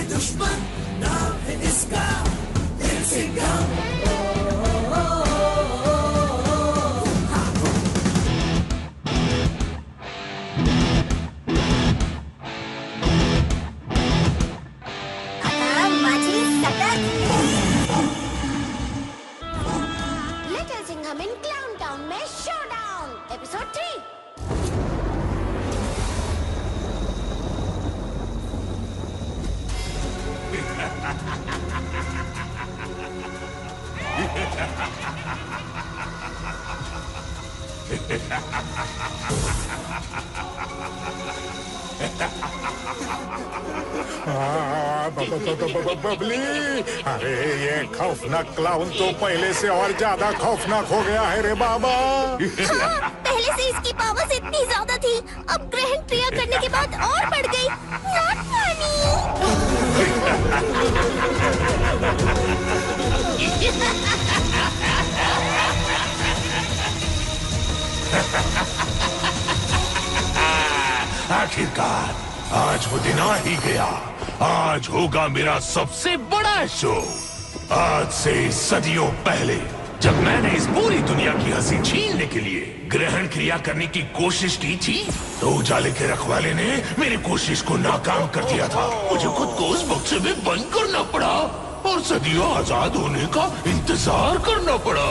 दुश्मन नाम है इसका दिल सिंघम। लिटिल सिंघम इन क्लाउन टाउन में शोडाउन एपिसोड 3। बबली, अरे ये खौफनाक क्लाउन तो पहले से और ज्यादा खौफनाक हो गया है रे बाबा। हाँ, पहले से इसकी पावर्स इतनी ज्यादा थी, अब ग्रहण क्रिया करने के बाद और बढ़ गई। Not funny. आखिरकार आज वो दिन आ ही गया। आज होगा मेरा सबसे बड़ा शो। आज से सदियों पहले जब मैंने इस पूरी दुनिया की हंसी छीनने के लिए ग्रहण क्रिया करने की कोशिश की थी, तो उजाले के रखवाले ने मेरी कोशिश को नाकाम कर दिया था। मुझे खुद को उस बक्से में बंद करना पड़ा और सदियों आजाद होने का इंतजार करना पड़ा।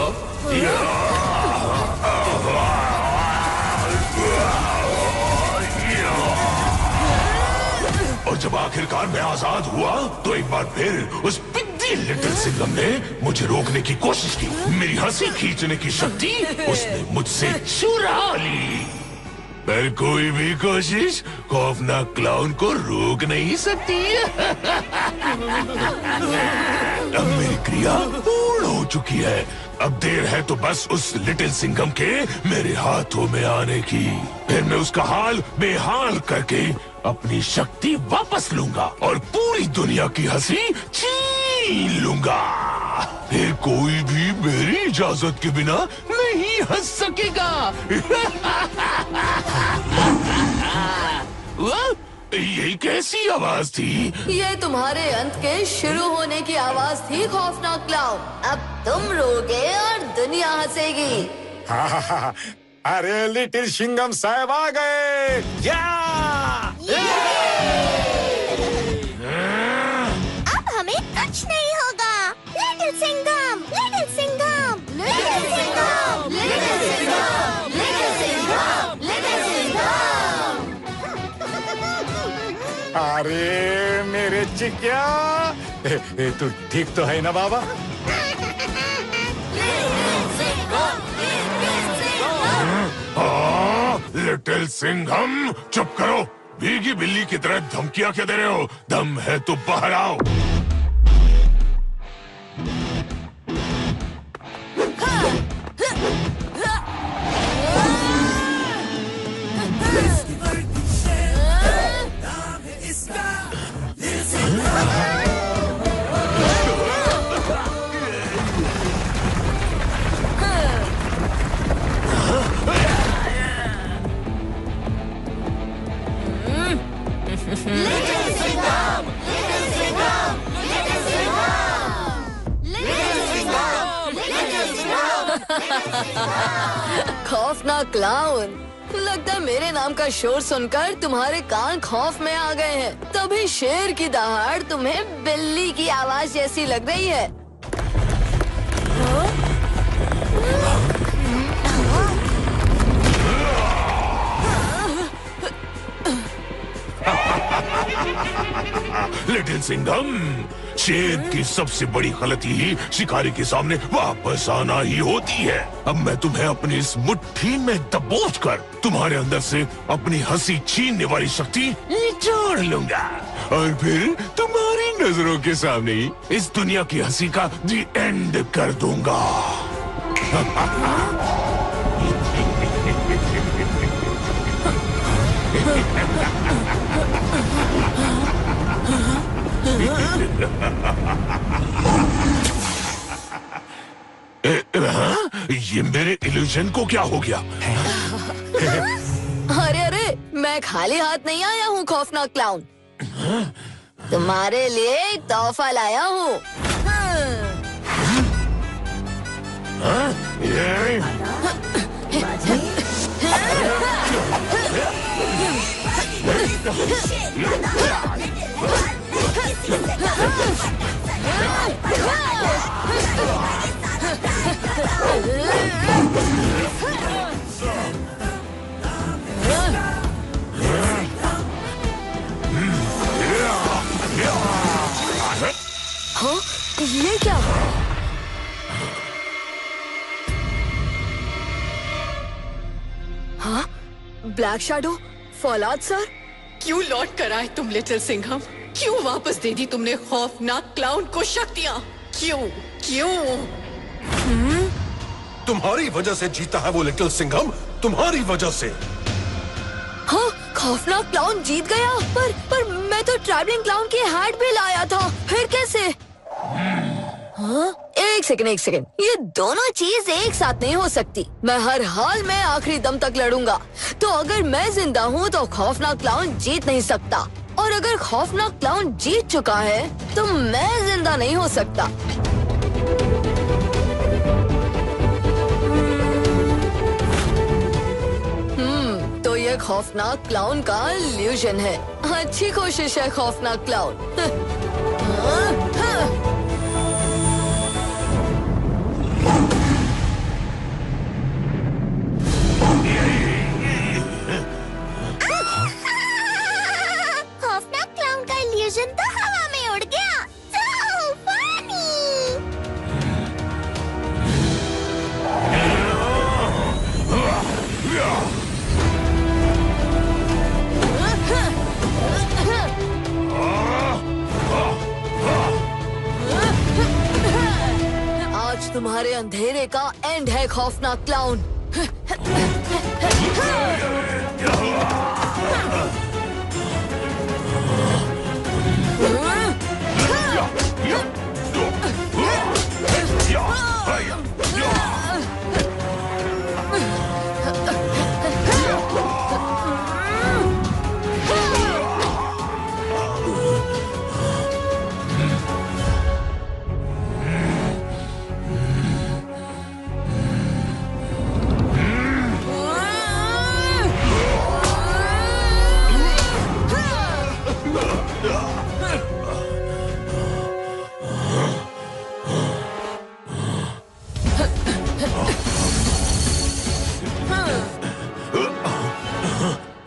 और जब आखिरकार मैं आजाद हुआ, तो एक बार फिर उस पिद्दी लिटिल सिंघम ने मुझे रोकने की कोशिश की। मेरी हंसी खींचने की शक्ति उसने मुझसे चुरा ली। पर कोई भी कोशिश खौफनाक क्लाउन को रोक नहीं सकती। अब मेरी क्रिया पूर्ण हो चुकी है। अब देर है तो बस उस लिटिल सिंघम के मेरे हाथों में आने की। फिर मैं उसका हाल बेहाल करके अपनी शक्ति वापस लूंगा और पूरी दुनिया की हंसी छीन लूंगा। फिर कोई भी मेरी इजाजत के बिना नहीं हंस सकेगा। यही कैसी आवाज थी? ये तुम्हारे अंत के शुरू होने की आवाज थी खौफनाक क्लाउन। अब तुम रोगे और दुनिया हंसेगी। अरे लिटिल सिंघम साहब आ गए। अब हमें कुछ नहीं होगा। Little Singham, little Singham, little Singham, little Singham, little Singham, little Singham. अरे मेरे चिकिया, तू ठीक तो है ना बाबा? लिटिल सिंघम, चुप करो। भीगी बिल्ली की तरह धमकियां क्या दे रहे हो? दम है तो बाहर आओ। नाम है इसका दिल Singham. Little Singham, little Singham, little Singham, little Singham, little Singham. खौफनाक क्लाउन, लगता है मेरे नाम का शोर सुनकर तुम्हारे कान खौफ में आ गए हैं। तभी शेर की दहाड़ तुम्हें बिल्ली की आवाज जैसी लग रही है। लिटिल सिंघम, शेर की सबसे बड़ी गलती ही शिकारी के सामने वापस आना ही होती है। अब मैं तुम्हें अपनी इस मुट्ठी में दबोच कर तुम्हारे अंदर से अपनी हंसी छीनने वाली शक्ति निचोड़ लूंगा और फिर तुम्हारी नजरों के सामने ही इस दुनिया की हंसी का दी एंड कर दूंगा। ये मेरे इल्यूजन को क्या हो गया? अरे अरे, मैं खाली हाथ नहीं आया हूँ खौफनाक क्लाउन। तुम्हारे लिए एक तोहफा लाया हूँ। हाँ, ये क्या? हाँ, ब्लैक शैडो, फौलाद सर। क्यों लौट कर आए तुम लिटिल सिंघम? क्यों वापस दे दी तुमने खौफनाक क्लाउन को शक्तियाँ? क्यों क्यों? तुम्हारी वजह से जीता है वो लिटिल सिंघम, तुम्हारी वजह से। हाँ, खौफनाक क्लाउन जीत गया। पर मैं तो ट्रैवलिंग क्लाउन की हैट भी लाया था, फिर कैसे? हाँ? एक सेकंड, ये दोनों चीज एक साथ नहीं हो सकती। मैं हर हाल में आखिरी दम तक लड़ूंगा। तो अगर मैं जिंदा हूँ तो खौफनाक क्लाउन जीत नहीं सकता, और अगर खौफनाक क्लाउन जीत चुका है तो मैं जिंदा नहीं हो सकता। तो ये खौफनाक क्लाउन का इल्यूजन है। अच्छी कोशिश है खौफनाक क्लाउन। खौफनाक क्लाउन का इल्यूजन तो हवा में उड़ गया। So funny! आज तुम्हारे अंधेरे का एंड है खौफनाक क्लाउन।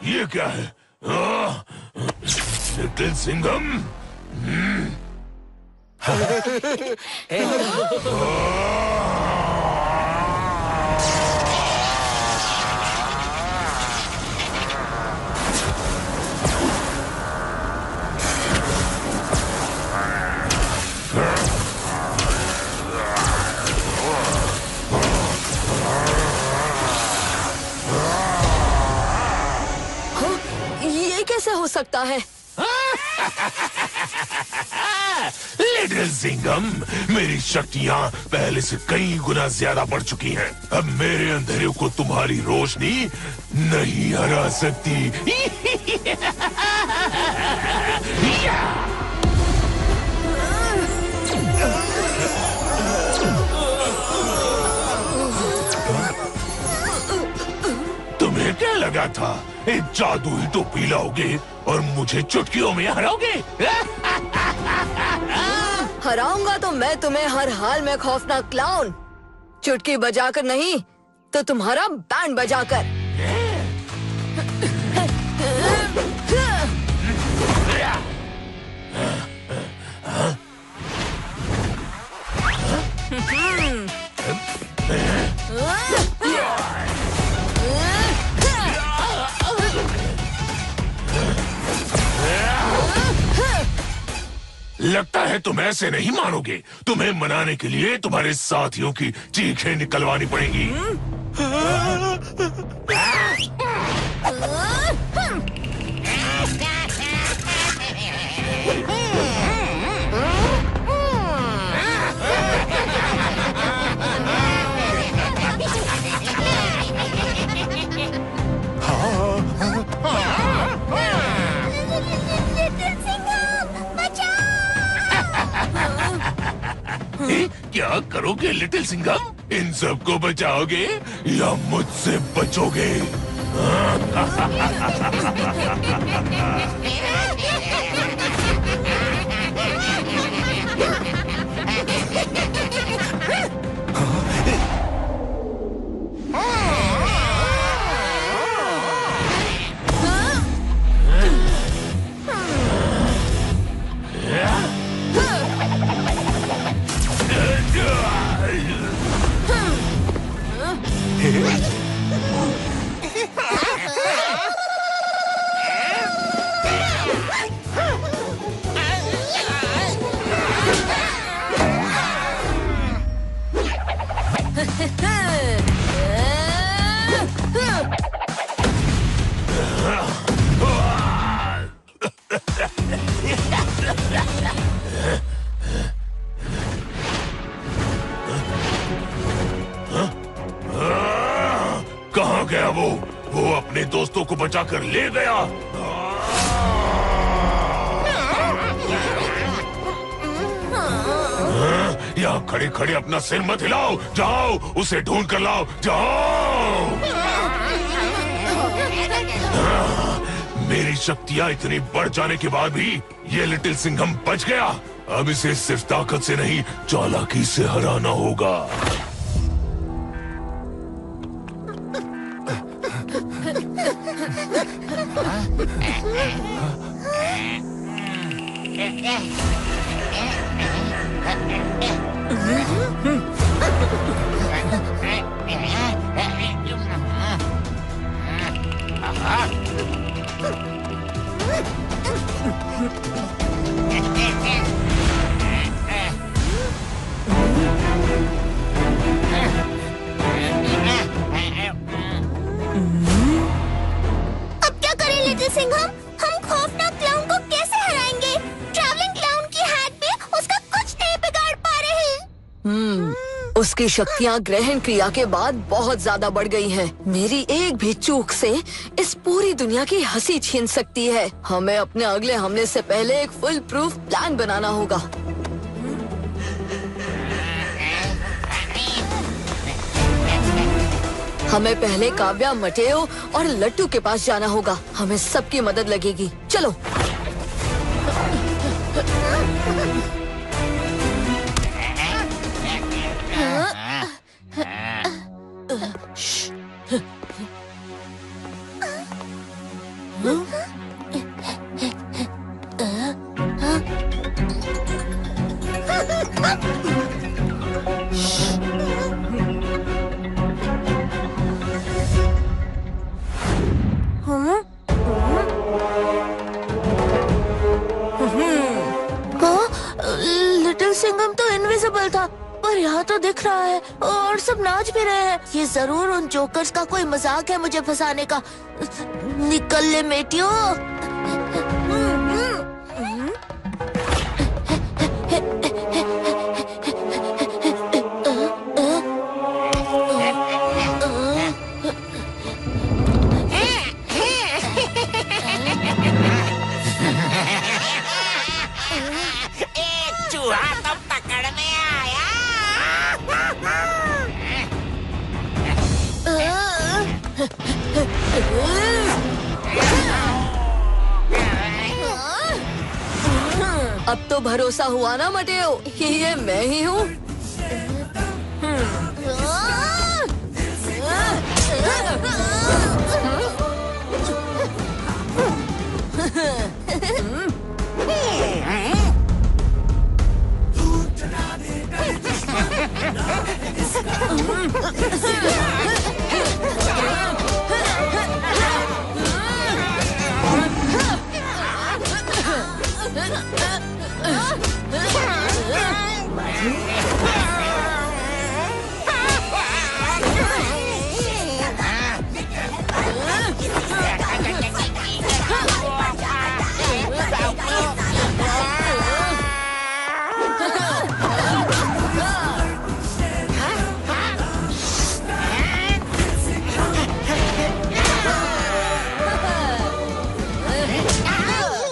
ये क्या है? लिटिल सिंघम? ये कैसे हो सकता है? लिटिल सिंघम, मेरी शक्तियाँ पहले से कई गुना ज्यादा बढ़ चुकी हैं। अब मेरे अंधेरे को तुम्हारी रोशनी नहीं हरा सकती। तुम्हें क्या लगा था एक जादुई टोपी लाओगे और मुझे चुटकियों में हराओगे? हराऊंगा तो मैं तुम्हें हर हाल में खौफनाक क्लाउन। चुटकी बजाकर नहीं तो तुम्हारा बैंड बजाकर। लगता है तुम ऐसे नहीं मानोगे। तुम्हें मनाने के लिए तुम्हारे साथियों की चीखें निकलवानी पड़ेगी। लिटिल सिंघम, क्या करोगे लिटिल सिंघम? इन सबको बचाओगे या मुझसे बचोगे? कहाँ गया वो अपने दोस्तों को बचाकर ले गया। यहाँ खड़े खड़े अपना सिर मत हिलाओ, जाओ उसे ढूंढ कर लाओ, जाओ। मेरी शक्तियाँ इतनी बढ़ जाने के बाद भी ये लिटिल सिंघम बच गया। अब इसे सिर्फ ताकत से नहीं, चालाकी से हराना होगा। उसकी शक्तियाँ ग्रहण क्रिया के बाद बहुत ज्यादा बढ़ गई हैं। मेरी एक भी चूक से इस पूरी दुनिया की हंसी छीन सकती है। हमें अपने अगले हमले से पहले एक फुल प्रूफ प्लान बनाना होगा। हमें पहले काव्या, मटेओ और लट्टू के पास जाना होगा। हमें सबकी मदद लगेगी। चलो। लिटिल सिंघम तो इनविजिबल था, पर यहाँ तो दिख रहा है और सब नाच भी रहे हैं। ये जरूर उन जोकर्स का कोई मजाक है मुझे फंसाने का। निकल ले मेटियो। अब तो भरोसा हुआ ना मटेओ कि ये मैं ही हूँ।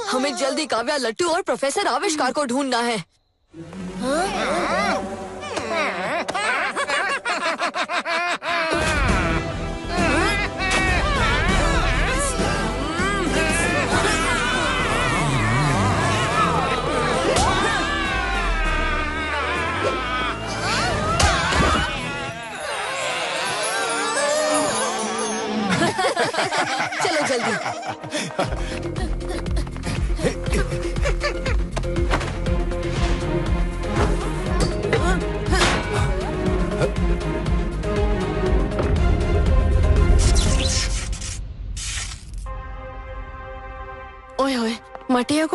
हमें जल्दी काव्या, लट्टू और प्रोफेसर आविष्कार को ढूंढना है।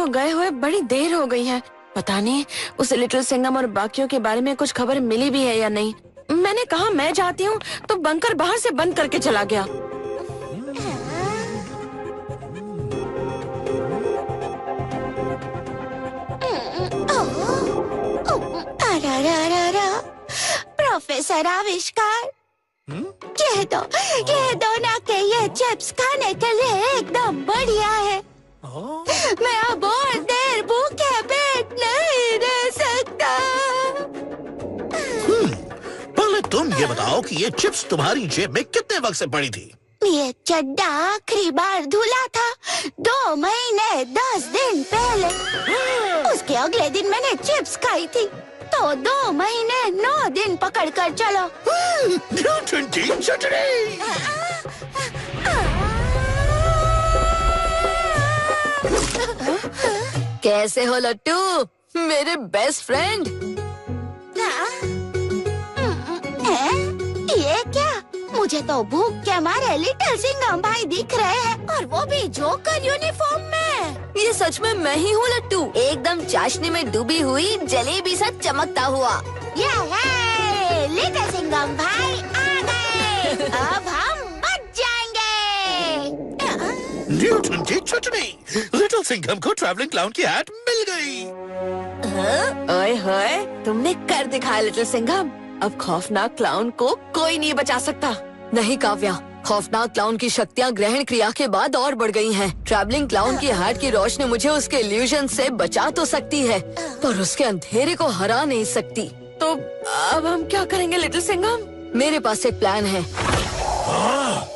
को गए हुए बड़ी देर हो गई है। पता नहीं उसे लिटिल सिंघम और बाकियों के बारे में कुछ खबर मिली भी है या नहीं। मैंने कहा मैं जाती हूँ तो बंकर बाहर से बंद करके चला गया। प्रोफेसर आविष्कार, कह दो ना कि ये चिप्स खाने के लिए एकदम बढ़िया है। मैं अब और देर भूखे पेट नहीं रह सकता। पहले तुम ये बताओ कि ये चिप्स तुम्हारी जेब में कितने वक्त से पड़ी थी? ये चड्डा आखिरी बार धुला था 2 महीने 10 दिन पहले। उसके अगले दिन मैंने चिप्स खाई थी, तो 2 महीने 9 दिन पकड़ कर चलो। कैसे हो लट्टू, मेरे बेस्ट फ्रेंड? ये क्या? मुझे तो भूख के मारे लिटिल सिंघम भाई दिख रहे हैं, और वो भी जोकर यूनिफॉर्म में। ये सच में मैं ही हूँ लट्टू, एकदम चाशनी में डूबी हुई जलेबी सा चमकता हुआ। ये लिटिल सिंघम भाई आ गए। अब हम बच जाएंगे। न्यूटन की चटनी, लिटिल सिंघम को ट्रैवलिंग क्लाउन की हैट मिल गई। ओए होए, तुमने कर दिखाया लिटिल सिंघम। अब खौफनाक क्लाउन को कोई नहीं बचा सकता। नहीं काव्या, खौफनाक क्लाउन की शक्तियाँ ग्रहण क्रिया के बाद और बढ़ गई हैं। ट्रैवलिंग क्लाउन की हैट की रोशनी मुझे उसके इल्यूजन से बचा तो सकती है, पर उसके अंधेरे को हरा नहीं सकती। तो अब हम क्या करेंगे लिटिल सिंघम? मेरे पास एक प्लान है।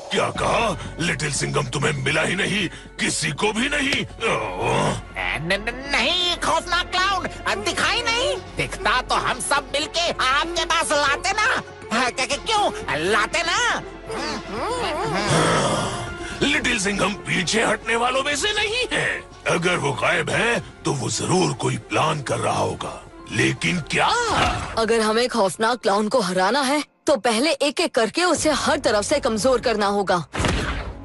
क्या कहा? लिटिल सिंघम तुम्हें मिला ही नहीं, किसी को भी नहीं? नहीं खौफनाक क्लाउन, दिखाई नहीं दिखता तो हम सब मिलके आपके पास लाते ना। क्यों लाते ना? लिटिल सिंघम पीछे हटने वालों में से नहीं है। अगर वो गायब है तो वो जरूर कोई प्लान कर रहा होगा, लेकिन क्या? अगर हमें खौफनाक क्लाउन को हराना है तो पहले एक एक करके उसे हर तरफ से कमजोर करना होगा।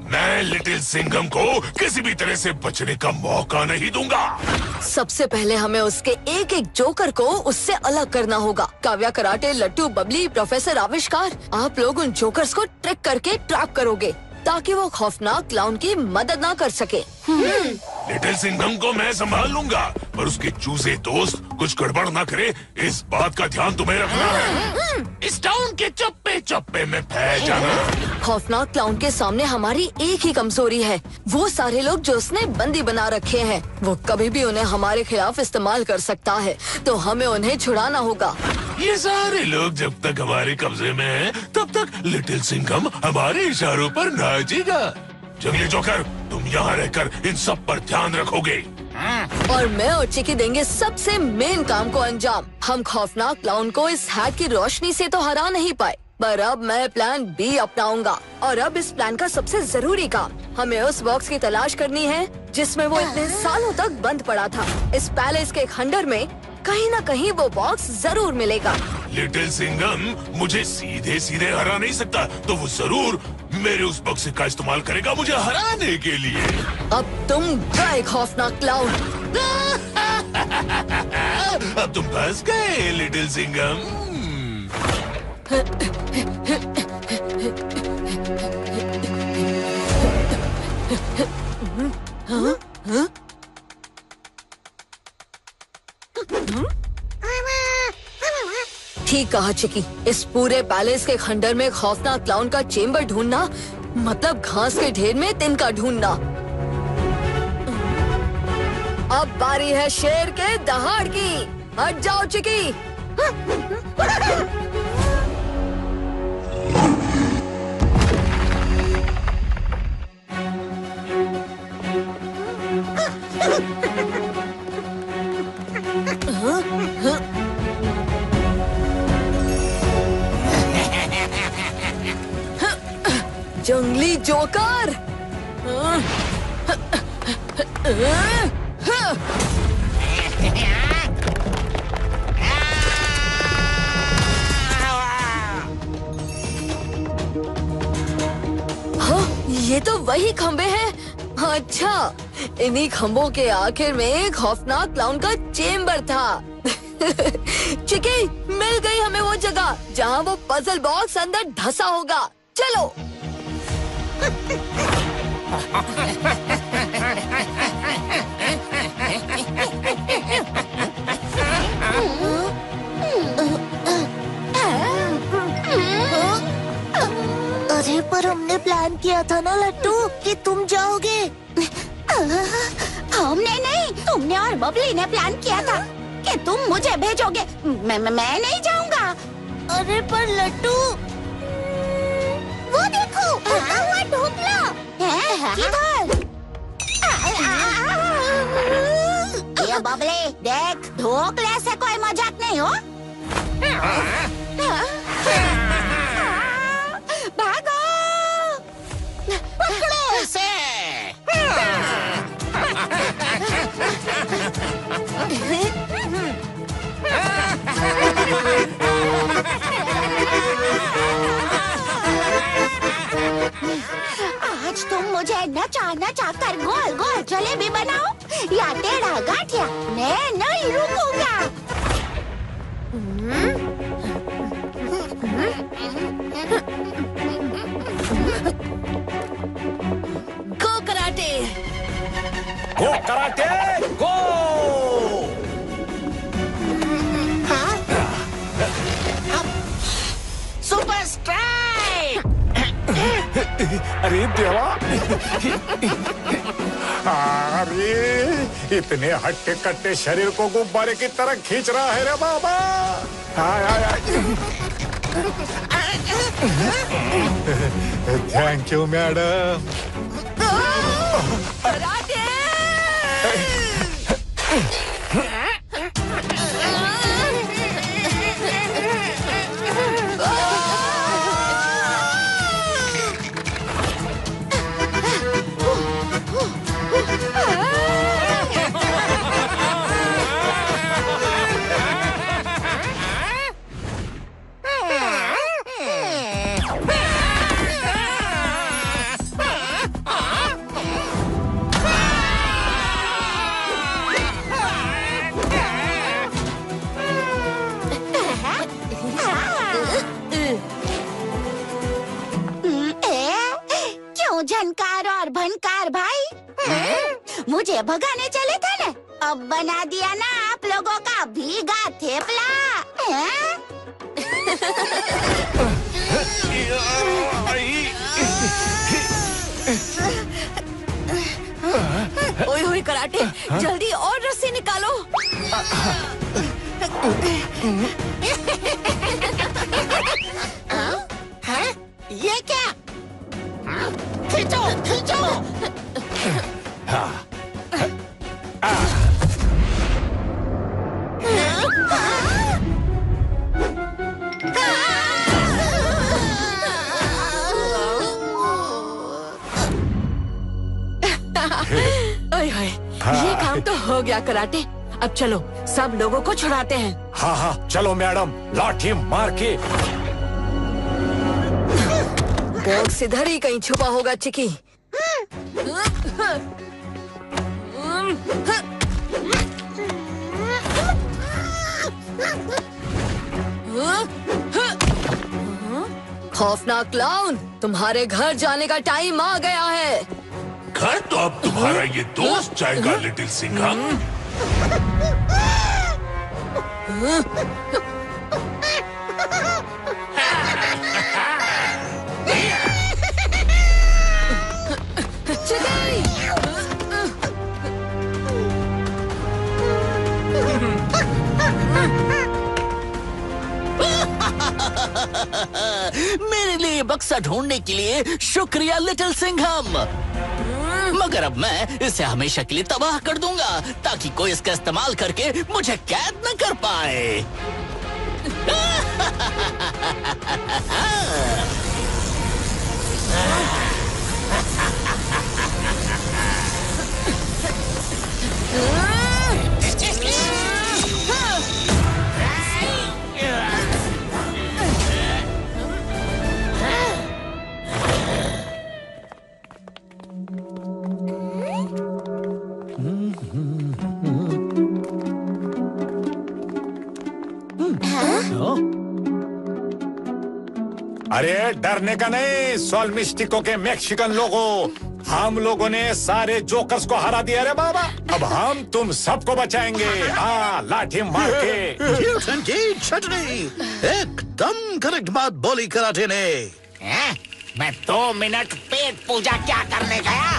मैं लिटिल सिंघम को किसी भी तरह से बचने का मौका नहीं दूंगा। सबसे पहले हमें उसके एक एक जोकर को उससे अलग करना होगा। काव्या, कराटे, लट्टू, बबली, प्रोफेसर आविष्कार, आप लोग उन जोकर्स को ट्रिक करके ट्रैप करोगे ताकि वो खौफनाक क्लाउन की मदद ना कर सके। लिटिल सिंघम को मैं संभाल लूंगा, पर उसके चूजे दोस्त कुछ गड़बड़ ना करे, इस बात का ध्यान तुम्हें रखना है। इस टाउन के चप्पे चप्पे में फैल जाना। खौफनाक क्लाउन के सामने हमारी एक ही कमजोरी है, वो सारे लोग जो उसने बंदी बना रखे हैं। वो कभी भी उन्हें हमारे खिलाफ इस्तेमाल कर सकता है, तो हमें उन्हें छुड़ाना होगा। ये सारे लोग जब तक हमारे कब्जे में हैं, तब तक लिटिल सिंघम हमारे इशारों पर नाचेगा। जंगली जोकर, तुम यहाँ रहकर इन सब पर ध्यान रखोगे। और मैं और चिकी देंगे सबसे मेन काम को अंजाम। हम खौफनाक क्लाउन को इस हैट की रोशनी से तो हरा नहीं पाए, पर अब मैं प्लान बी अपनाऊंगा। और अब इस प्लान का सबसे जरूरी काम, हमें उस बॉक्स की तलाश करनी है जिसमें वो इतने सालों तक बंद पड़ा था। इस पैलेस के खंडर में कहीं ना कहीं वो बॉक्स जरूर मिलेगा। लिटिल सिंघम मुझे सीधे सीधे हरा नहीं सकता, तो वो जरूर मेरे उस बक्से का इस्तेमाल करेगा मुझे हराने के लिए। अब तुम गए खौफनाक क्लाउन। अब तुम फंस गए लिटिल सिंघम। ठीक कहा चिकी, इस पूरे पैलेस के खंडर में खौफनाक क्लाउन का चेम्बर ढूंढना मतलब घास के ढेर में तिनका ढूंढना। अब बारी है शेर के दहाड़ की। हट जाओ चिकी। जंगली जोकर। हाँ, ये तो वही खंबे हैं। अच्छा, इन्हीं खंभों के आखिर में एक खौफनाक क्लाउन का चेम्बर था। चिकी, मिल गई हमें वो जगह जहाँ वो पजल बॉक्स अंदर धंसा होगा। चलो। अरे पर हमने प्लान किया था ना लट्टू कि तुम जाओगे। हमने नहीं, तुमने और बबली ने प्लान किया था कि तुम मुझे भेजोगे। मैं नहीं जाऊंगा। अरे पर लट्टू, वो देखो, उड़ता हुआ ढोकला। किधर? ये बबली देख, ढोकले से कोई मजाक नहीं हो। भागो, पकड़ो इसे। आज तुम मुझे नचा नचा कर गोल गोल जलेबी बनाओ या टेढ़ा गाठिया, मैं नहीं रुकूंगा। Go karate, go karate, go. Super strike. अरे देवा, अरे इतने हट्टे कट्टे शरीर को गुब्बारे की तरह खींच रहा है रे बाबा। Thank you madam. कराटे। झनकार और भनकार भाई, मुझे भगाने चले थे ना, अब बना दिया ना आप लोगों का भीगा थेपला। ओए होए कराटे, जल्दी और रस्सी निकालो। ये क्या? खींचो, खींचो। ओए होए, ये काम तो हो गया कराटे। अब चलो सब लोगों को छुड़ाते हैं। हाँ हाँ चलो मैडम, लाठी मार के। बॉक्स इधर ही कहीं छुपा होगा चिकी। खौफनाक क्लाउन, तुम्हारे घर जाने का टाइम आ गया है। घर तो अब तुम्हारा ये दोस्त जाएगा लिटिल सिंघम। मेरे लिए बक्सा ढूंढने के लिए शुक्रिया लिटिल सिंघम, मगर अब मैं इसे हमेशा के लिए तबाह कर दूंगा ताकि कोई इसका इस्तेमाल करके मुझे कैद न कर पाए। अरे डरने का नहीं, सोलमिस्टिको के मैक्सिकन लोगों, हम लोगों ने सारे जोकर्स को हरा दिया रे बाबा। अब हम तुम सबको बचाएंगे। हाँ, लाठी मार के। न्यूटन की चटनी, एकदम करेक्ट बात बोली कराटे ने। मैं 2 मिनट पेट पूजा क्या करने गया?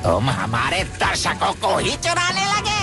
तुम हमारे दर्शकों को ही चुराने लगे।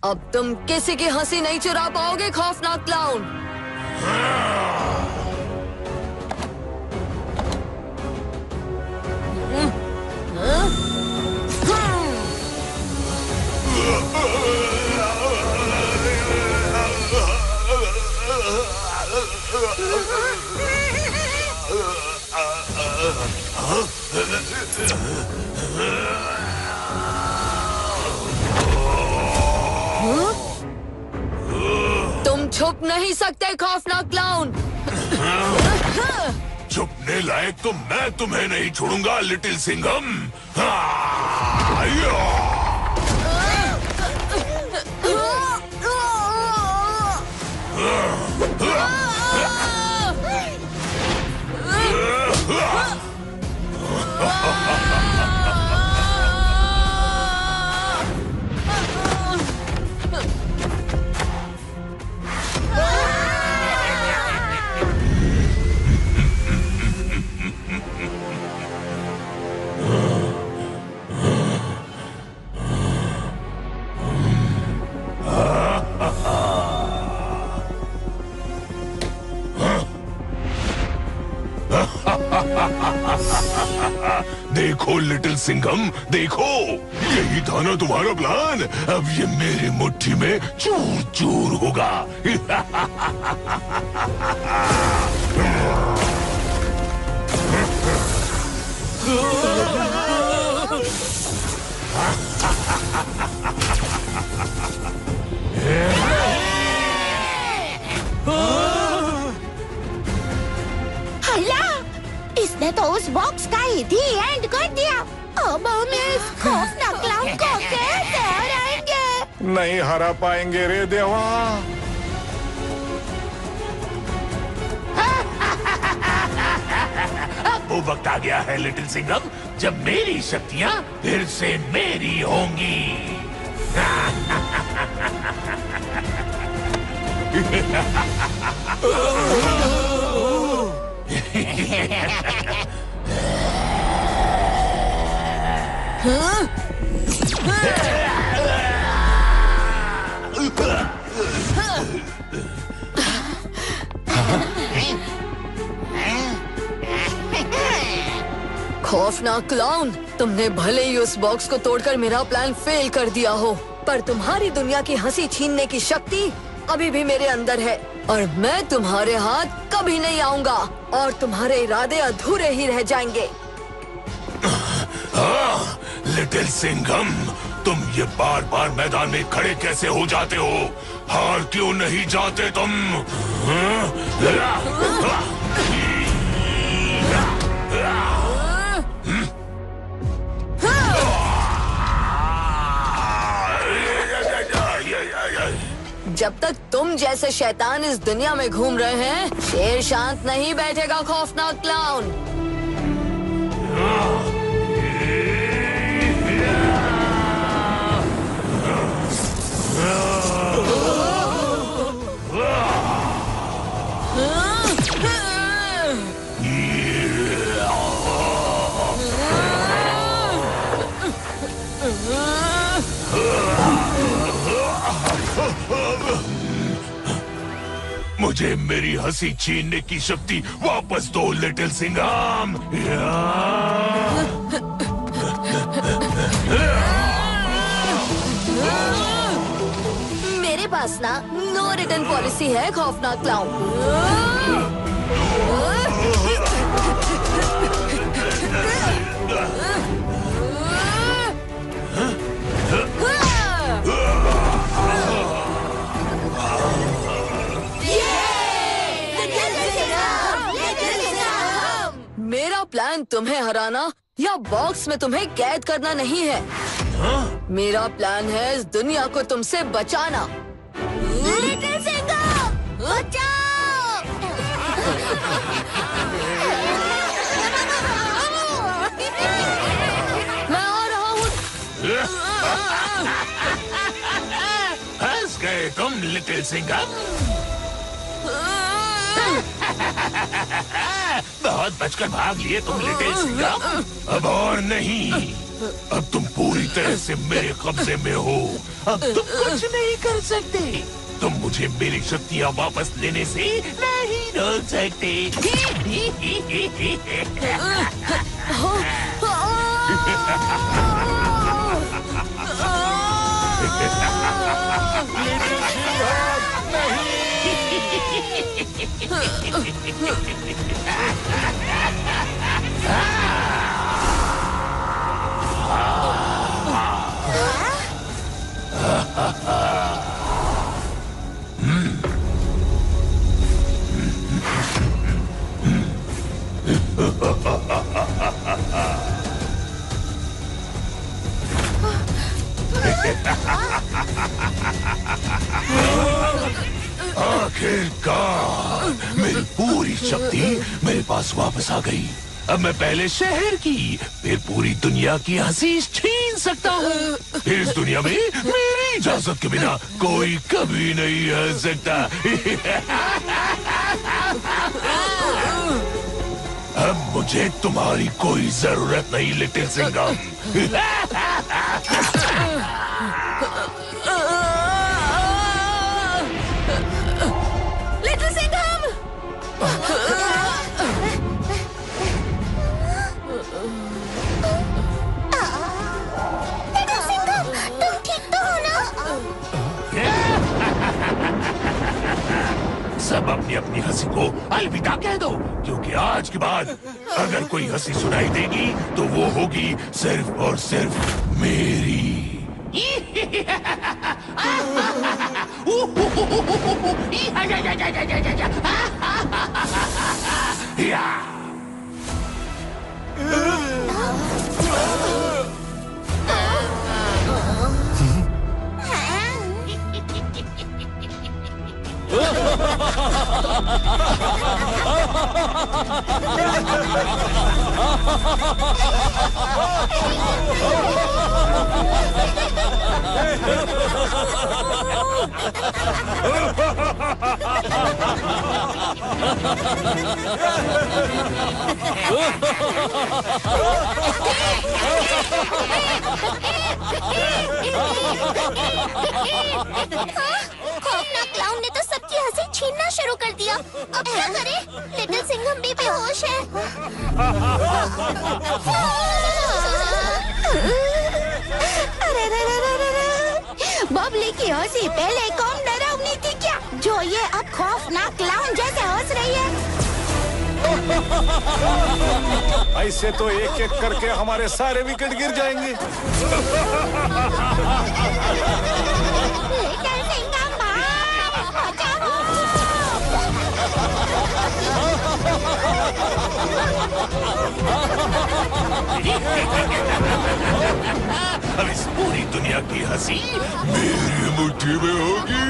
अब तुम किसी की हंसी नहीं चुरा पाओगे खौफनाक क्लाउन। तुम छुप नहीं सकते खौफनाक क्लाउन। छुपने लायक तो मैं तुम्हें नहीं छोड़ूंगा लिटिल सिंघम। देखो लिटिल सिंघम, देखो, यही था ना तुम्हारा प्लान। अब ये मेरी मुट्ठी में चूर चूर होगा। इसने तो उस बॉक्स का ही एंड कर दिया। अब हम इस खौफनाक क्लाउन को कैसे हराएंगे? नहीं हरा पाएंगे रे देवा। अब वो वक्त आ गया है लिटिल सिंघम, जब मेरी शक्तियां फिर से मेरी होंगी। खौफनाक क्लाउन, तुमने भले ही उस बॉक्स को तोड़कर मेरा प्लान फेल कर दिया हो, पर तुम्हारी दुनिया की हंसी छीनने की शक्ति अभी भी मेरे अंदर है और मैं तुम्हारे हाथ कभी नहीं आऊंगा और तुम्हारे इरादे अधूरे ही रह जाएंगे। लिटिल सिंघम, तुम ये बार बार मैदान में खड़े कैसे हो जाते हो? हार क्यों नहीं जाते तुम? जब तक तुम जैसे शैतान इस दुनिया में घूम रहे हैं, शेर शांत नहीं बैठेगा खौफनाक क्लाउन। मुझे मेरी हंसी छीनने की शक्ति वापस दो लिटिल सिंघम। मेरे पास ना नो रिटर्न पॉलिसी है खौफनाक क्लाउन। मेरा प्लान तुम्हें हराना या बॉक्स में तुम्हें कैद करना नहीं है। मेरा प्लान है इस दुनिया को तुमसे बचाना। लिटिल सिंघम, बचाओ! मैं आ रहा हूँ। हंस गए तुम लिटिल सिंघम। बहुत बचकर भाग लिए तुम लिटिल सिंघम। अब और नहीं, अब तुम पूरी तरह से मेरे कब्जे में हो। अब तुम कुछ नहीं कर सकते। तुम मुझे मेरी शक्तियाँ वापस लेने से नहीं रोक सकते। आखिरकार मेरी पूरी शक्ति मेरे पास वापस आ गई। अब मैं पहले शहर की फिर पूरी दुनिया की हंसी छीन सकता हूँ। इस दुनिया में मेरी इजाजत के बिना कोई कभी नहीं हंस सकता। अब मुझे तुम्हारी कोई जरूरत नहीं little Singham. Little Singham! Little Singham, तुम ठीक तो हो ना? सब अपनी अपनी हंसी को अलविदा कह दो, क्योंकि आज के बाद अगर कोई हंसी सुनाई देगी तो वो होगी सिर्फ और सिर्फ मेरी। खौफनाक क्लाउन ने तो सबकी हंसी छीनना शुरू कर दिया। अब क्या करें? लिटिल सिंघम भी बेहोश है। बबली की हंसी पहले कम डरावनी थी क्या, जो ये अब खौफनाक क्लाउन जैसे हंस रही है? ऐसे तो एक एक करके हमारे सारे विकेट गिर जाएंगे। लिटिल सिंघम भाग, बचाओ! अब इस पूरी दुनिया की हंसी मेरी मुट्ठी में होगी।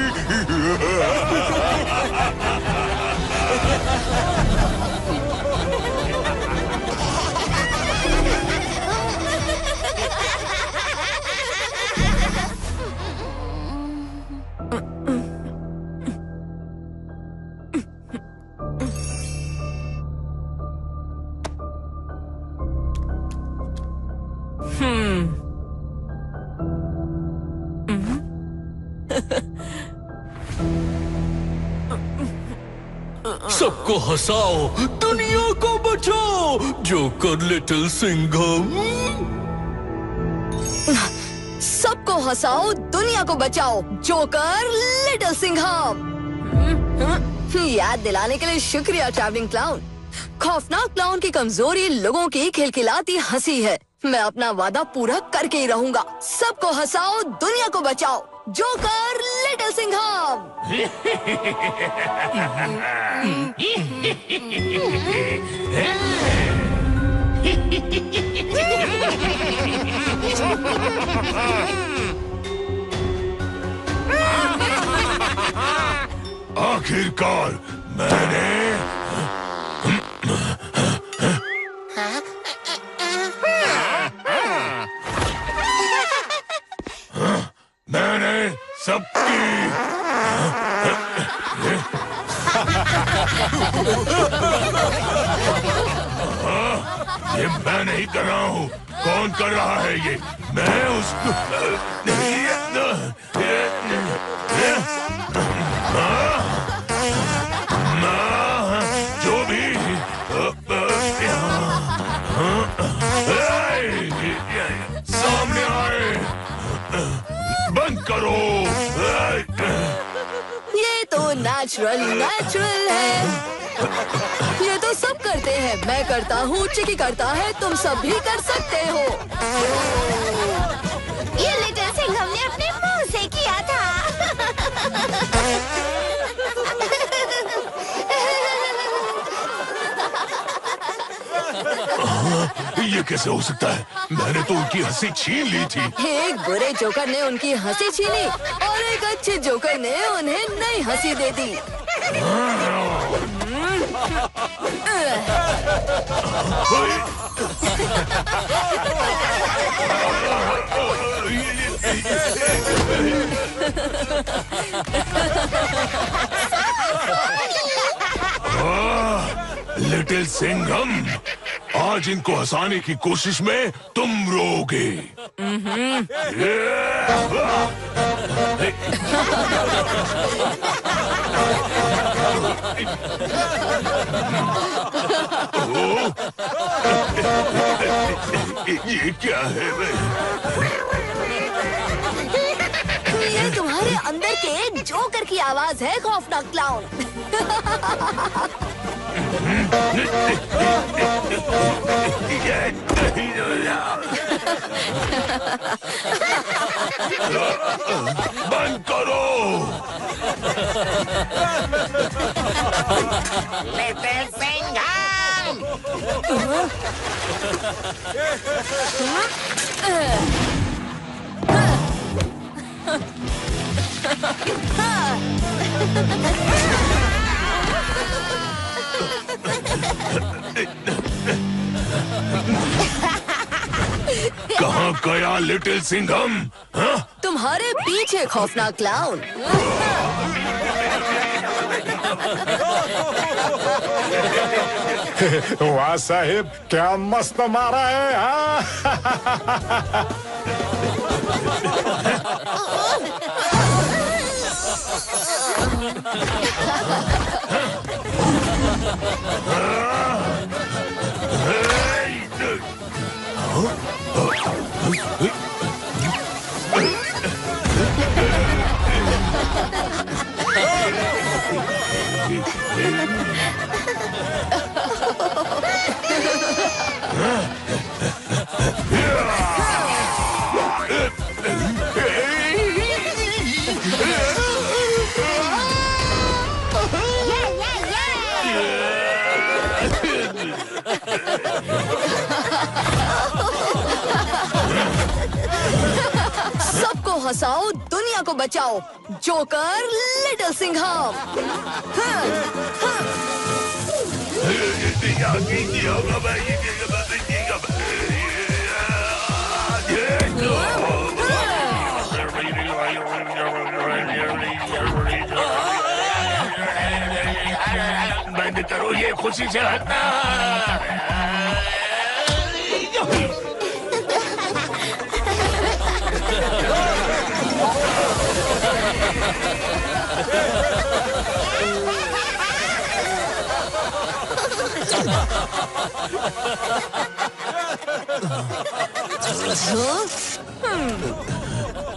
सबको हंसाओ, दुनिया को बचाओ, जोकर लिटिल सिंघम। सबको हंसाओ, दुनिया को बचाओ, जोकर लिटिल सिंघम। याद दिलाने के लिए शुक्रिया ट्रैवलिंग क्लाउन। खौफनाक क्लाउन की कमजोरी लोगों की खिलखिलाती हंसी है। मैं अपना वादा पूरा करके ही रहूंगा। सबको हंसाओ, दुनिया को बचाओ, जोकर लिटिल सिंघम। आखिरकार मैंने सबकी ये मैं नहीं कर रहा हूँ। कौन कर रहा है ये? मैं उसको जो भी सामने आए, बंद करो। ये तो नेचुरल है। ये तो सब करते हैं। मैं करता हूँ, चिकी करता है, तुम सब भी कर सकते हो। ये लिटिल सिंघम ने अपने मुंह से किया था। ये कैसे हो सकता है? मैंने तो उनकी हंसी छीन ली थी। एक बुरे जोकर ने उनकी हंसी छीनी और एक अच्छे जोकर ने उन्हें नई हंसी दे दी। लिटिल सिंघम, आज इनको हंसाने की कोशिश में तुम रोगे। ये क्या है? ये तुम्हारे अंदर के जोकर की आवाज है, खौफनाक क्लाउन। बंद करो। लिटिल सिंघम। कहाँ गया लिटिल सिंघम? तुम्हारे पीछे, खौफनाक क्लाउन। वाह साहिब, क्या मस्त मारा है। सबको हंसाओ, दुनिया को बचाओ, जोकर लिटिल सिंघम। बंद करो, ये खुशी से हटना।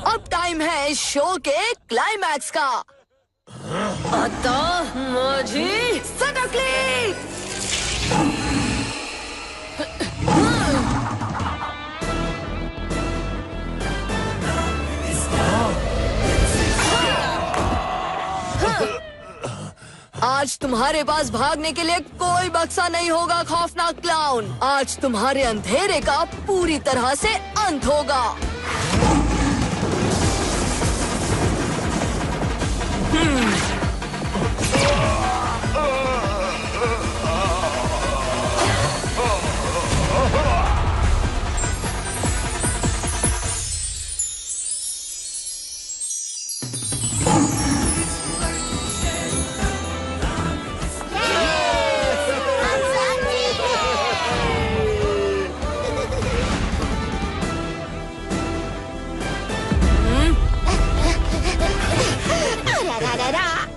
अब टाइम है इस शो के क्लाइमैक्स का। अतः माझी सटकली। आज तुम्हारे पास भागने के लिए कोई बक्सा नहीं होगा खौफनाक क्लाउन। आज तुम्हारे अंधेरे का पूरी तरह से अंत होगा।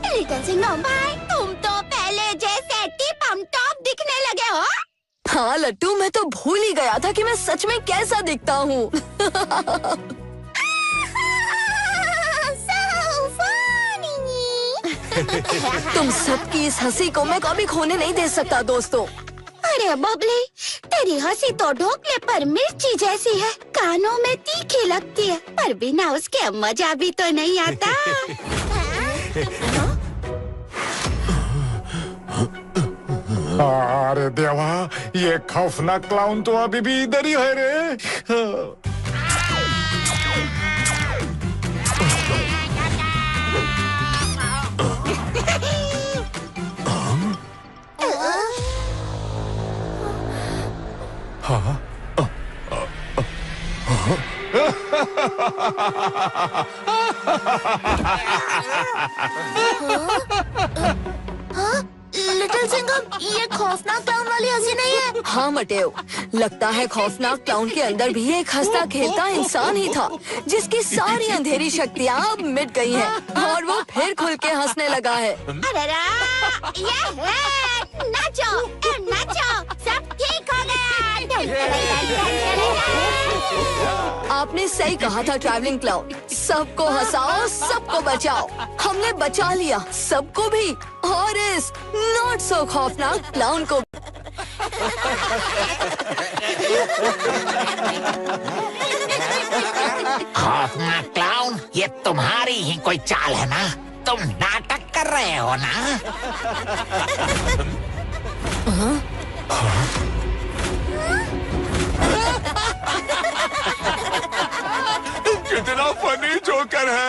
लिटिल सिंघम भाई, तुम तो पहले जैसे टिप हम टॉप दिखने लगे हो। हाँ लट्टू, मैं तो भूल ही गया था कि मैं सच में कैसा दिखता हूँ। So funny। तुम सबकी इस हंसी को मैं कभी खोने नहीं दे सकता दोस्तों। अरे बबली, तेरी हंसी तो ढोकले पर मिर्ची जैसी है, कानों में तीखी लगती है, पर बिना उसके मजा भी तो नहीं आता। अरे देवा, ये खौफनाक क्लाउन तो अभी भी इधर ही है रे। लिटिल सिंघम, ये खौफनाक क्लाउन वाली हंसी नहीं है। हाँ मटेओ, लगता है खौफनाक क्लाउन के अंदर भी एक हंसता खेलता इंसान ही था, जिसकी सारी अंधेरी शक्तियाँ अब मिट गई हैं और वो फिर खुल के हंसने लगा है। अरे नाचो नाचो, सब ठीक हो गया। आपने सही कहा था ट्रैवलिंग क्लाउन, सबको हंसाओ, सबको बचाओ। हमने बचा लिया सबको भी, और इस नॉट सो खौफनाक क्लाउन को। खौफनाक क्लाउन, ये तुम्हारी ही कोई चाल है ना? तुम नाटक कर रहे हो ना? कितना फनी जोकर है।